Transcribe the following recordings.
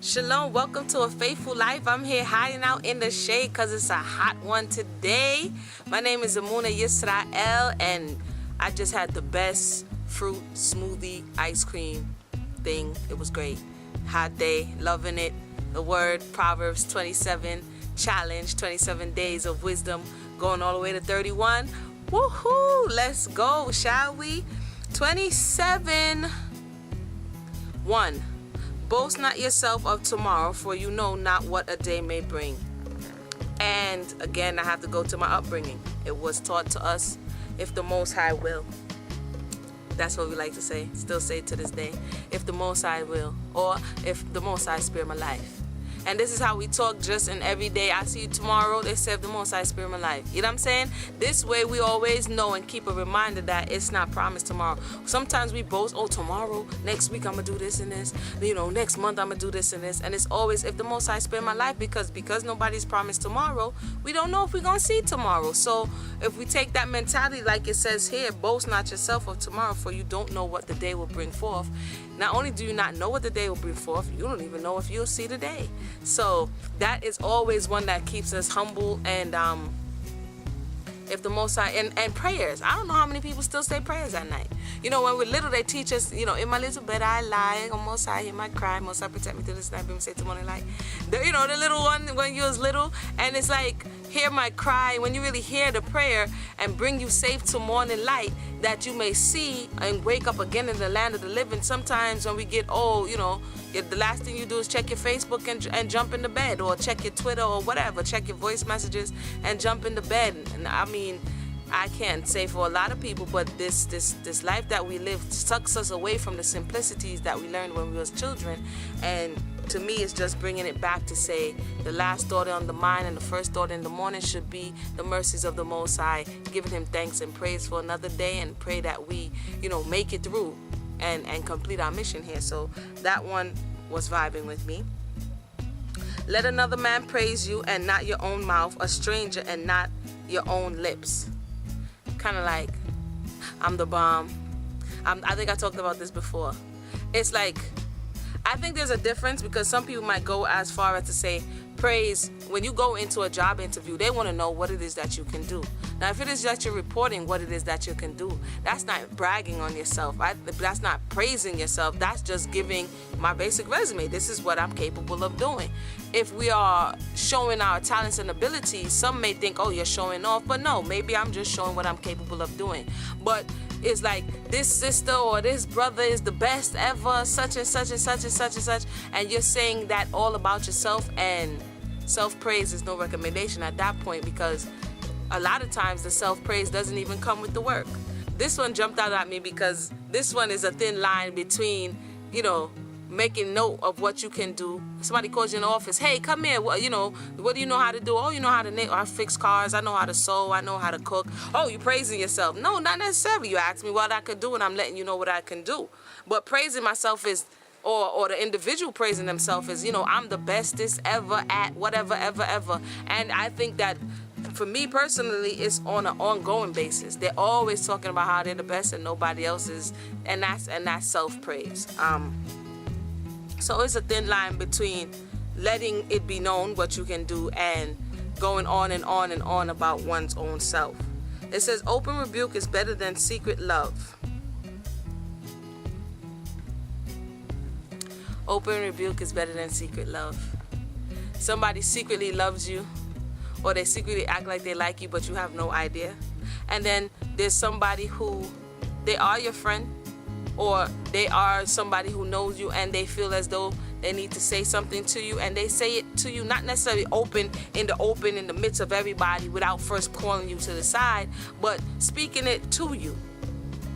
Shalom, welcome to A Faithful Life. I'm here hiding out in the shade because it's a hot one today. My name is Emunah and I just had the best fruit smoothie ice cream thing. It was great. Hot day, loving it. The word, Proverbs 27 challenge, 27 days of wisdom, going all the way to 31. Woohoo! Let's go, shall we? 27. 1. Boast not yourself of tomorrow, for you know not what a day may bring. And again, I have to go to my upbringing. It was taught to us, if the Most High will. That's what we like to say, still say to this day. If the Most High will, or if the Most High spare my life. And this is how we talk just in every day. I see you tomorrow, they say if the Most High spare my life. You know what I'm saying? This way we always know and keep a reminder that it's not promised tomorrow. Sometimes we boast, oh, tomorrow, next week I'm going to do this and this. You know, next month I'm going to do this and this. And it's always if the Most High spare my life, because nobody's promised tomorrow, we don't know if we're going to see tomorrow. So if we take that mentality like it says here, boast not yourself of tomorrow, for you don't know what the day will bring forth. Not only do you not know what the day will bring forth, you don't even know if you'll see the day. So that is always one that keeps us humble. And if the Most High, and prayers. I don't know how many people still say prayers at night. You know, when we're little, they teach us, you know, in my little bed I lie, oh, Most High hear my cry, Most High protect me through this night, be say to morning light. You know, the little one when you was little, and it's like, hear my cry, when you really hear the prayer and bring you safe to morning light, that you may see and wake up again in the land of the living. Sometimes when we get old, you know, the last thing you do is check your Facebook and jump in the bed, or check your Twitter or whatever, check your voice messages and jump in the bed. And I mean, I can't say for a lot of people, but this life that we live sucks us away from the simplicities that we learned when we was children. And to me, it's just bringing it back to say the last thought on the mind and the first thought in the morning should be the mercies of the Most High, giving him thanks and praise for another day, and pray that we, you know, make it through and complete our mission here. So that one was vibing with me. Let another man praise you and not your own mouth, a stranger and not your own lips. Kind of like, I'm the bomb. I think I talked about this before. It's like, I think there's a difference, because some people might go as far as to say praise. When you go into a job interview, they want to know what it is that you can do. Now, if it is that you're reporting what it is that you can do, that's not bragging on yourself. That's not praising yourself. That's just giving my basic resume. This is what I'm capable of doing. If we are showing our talents and abilities, some may think, oh, you're showing off. But no, maybe I'm just showing what I'm capable of doing. But it's like, this sister or this brother is the best ever, such and such and such and such and such, and you're saying that all about yourself, and self-praise is no recommendation at that point, because a lot of times the self-praise doesn't even come with the work. This one jumped out at me because this one is a thin line between, you know, making note of what you can do. Somebody calls you in the office, hey, come here, what do you know how to do? Oh, you know how to knit, or I fix cars, I know how to sew, I know how to cook. Oh, you praising yourself? No, not necessarily. You ask me what I could do, and I'm letting you know what I can do. But praising myself is, or the individual praising themselves is, you know, I'm the bestest ever at whatever, ever. And I think that for me personally, it's on an ongoing basis. They're always talking about how they're the best and nobody else is, and that's self-praise. So it's a thin line between letting it be known what you can do and going on and on and on about one's own self. It says, open rebuke is better than secret love. Open rebuke is better than secret love. Somebody secretly loves you, or they secretly act like they like you, but you have no idea. And then there's somebody who, they are your friend, or they are somebody who knows you, and they feel as though they need to say something to you, and they say it to you, not necessarily in the midst of everybody without first calling you to the side, but speaking it to you.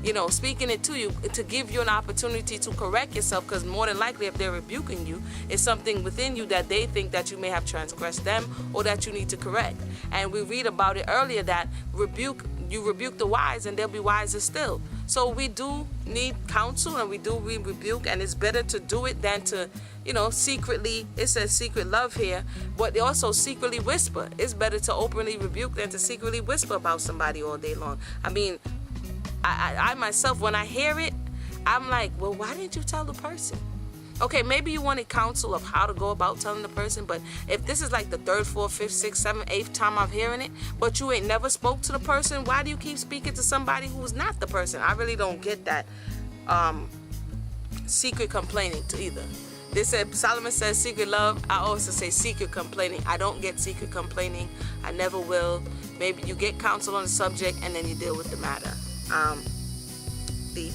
You know, speaking it to you to give you an opportunity to correct yourself, because more than likely if they're rebuking you, it's something within you that they think that you may have transgressed them, or that you need to correct. And we read about it earlier that you rebuke the wise and they'll be wiser still. So we do need counsel, and we do rebuke, and it's better to do it than to, you know, secretly, it says secret love here, but they also secretly whisper. It's better to openly rebuke than to secretly whisper about somebody all day long. I mean, I myself, when I hear it, I'm like, well, why didn't you tell the person? Okay, maybe you wanted counsel of how to go about telling the person, but if this is like the third, fourth, fifth, sixth, seventh, eighth time I'm hearing it, but you ain't never spoke to the person, why do you keep speaking to somebody who's not the person? I really don't get that secret complaining to either. They said, Solomon says secret love. I also say secret complaining. I don't get secret complaining. I never will. Maybe you get counsel on the subject and then you deal with the matter. Deep.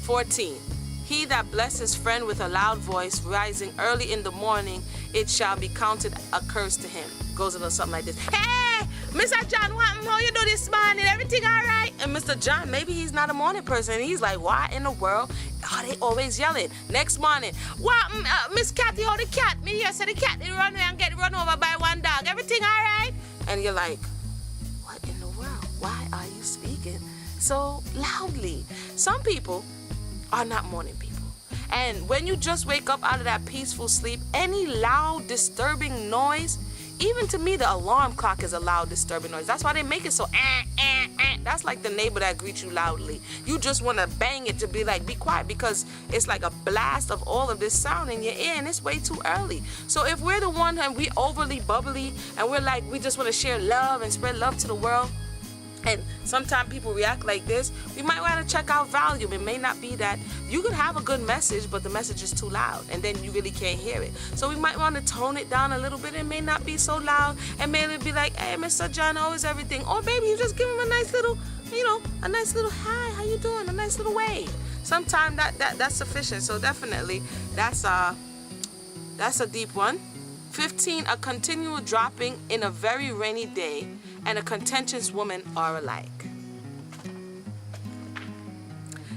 14. He that blesses his friend with a loud voice, rising early in the morning, it shall be counted a curse to him. Goes a little something like this. Hey, Mr. John, how you do this morning? Everything all right? And Mr. John, maybe he's not a morning person. And he's like, why in the world are they always yelling? Next morning, what, Miss Cathy, how the cat? Me here, so the cat did run away and get run over by one dog. Everything all right? And you're like, what in the world? Why are you speaking so loudly? Some people are not morning people. And when you just wake up out of that peaceful sleep, any loud, disturbing noise, even to me, the alarm clock is a loud, disturbing noise. That's why they make it so, That's like the neighbor that greets you loudly. You just want to bang it to be like, be quiet, because it's like a blast of all of this sound in your ear, and it's way too early. So if we're the one and we overly bubbly, and we're like, we just want to share love and spread love to the world, and sometimes people react like this, we might want to check out volume. It may not be that you could have a good message, but the message is too loud, and then you really can't hear it. So we might want to tone it down a little bit. It may not be so loud, and maybe be like, hey, Mr. John, how is everything? Or maybe you just give him a nice little, a nice little hi, how you doing? A nice little wave. Sometimes that's sufficient. So definitely, that's a deep one. 15, a continual dropping in a very rainy day and a contentious woman are alike.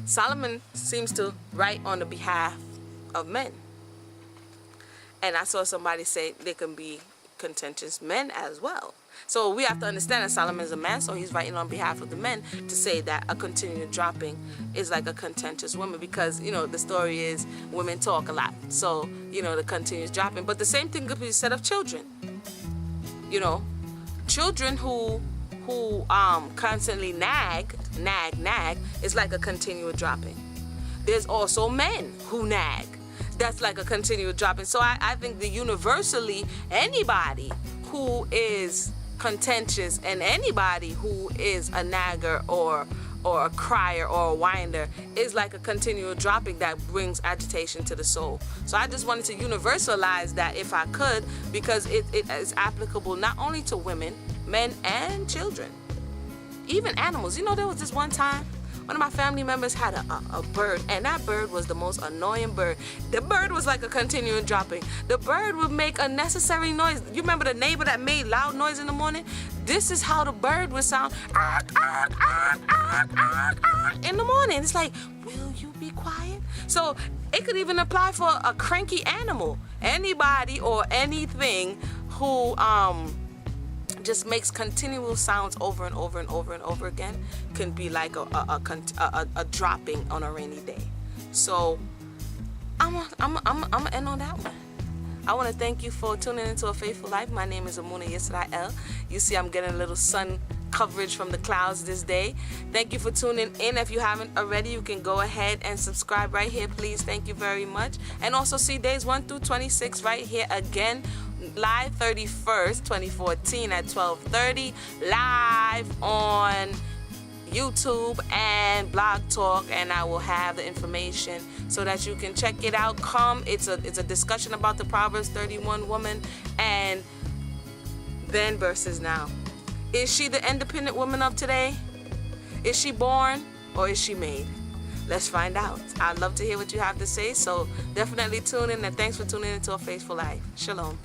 Solomon seems to write on the behalf of men. And I saw somebody say they can be contentious men as well. So we have to understand that Solomon is a man, so he's writing on behalf of the men to say that a continual dropping is like a contentious woman, because, the story is women talk a lot. So, the continuous dropping. But the same thing could be said of children. Children who constantly nag is like a continual dropping. There's also men who nag. That's like a continual dropping. So I think that universally, anybody who is contentious and anybody who is a nagger or a crier or a whiner is like a continual dropping that brings agitation to the soul. So I just wanted to universalize that if I could, because it is applicable not only to women, men, and children. Even animals. There was this one time, one of my family members had a bird, and that bird was the most annoying bird. The bird was like a continual dropping. The bird would make unnecessary noise. You remember the neighbor that made loud noise in the morning? This is how the bird would sound in the morning. It's like, will you be quiet? So it could even apply for a cranky animal. Anybody or anything who just makes continual sounds over and over and over and over again can be like a dropping on a rainy day. So I'm gonna end on that one. I want to thank you for tuning into A Faithful Life. My name is Emunah Chirping. You see I'm getting a little sun coverage from the clouds this day. Thank you for tuning in. If you haven't already, you can go ahead and subscribe right here, please. Thank you very much. And also see days 1 through 26 right here again, live 31st 2014 at 12:30, live on YouTube and Blog Talk, and I will have the information so that you can check it out. It's a discussion about the Proverbs 31 woman and then versus now. Is she the independent woman of today? Is she born or is she made? Let's find out. I'd love to hear what you have to say, so definitely tune in, and thanks for tuning into A Faithful Life. Shalom.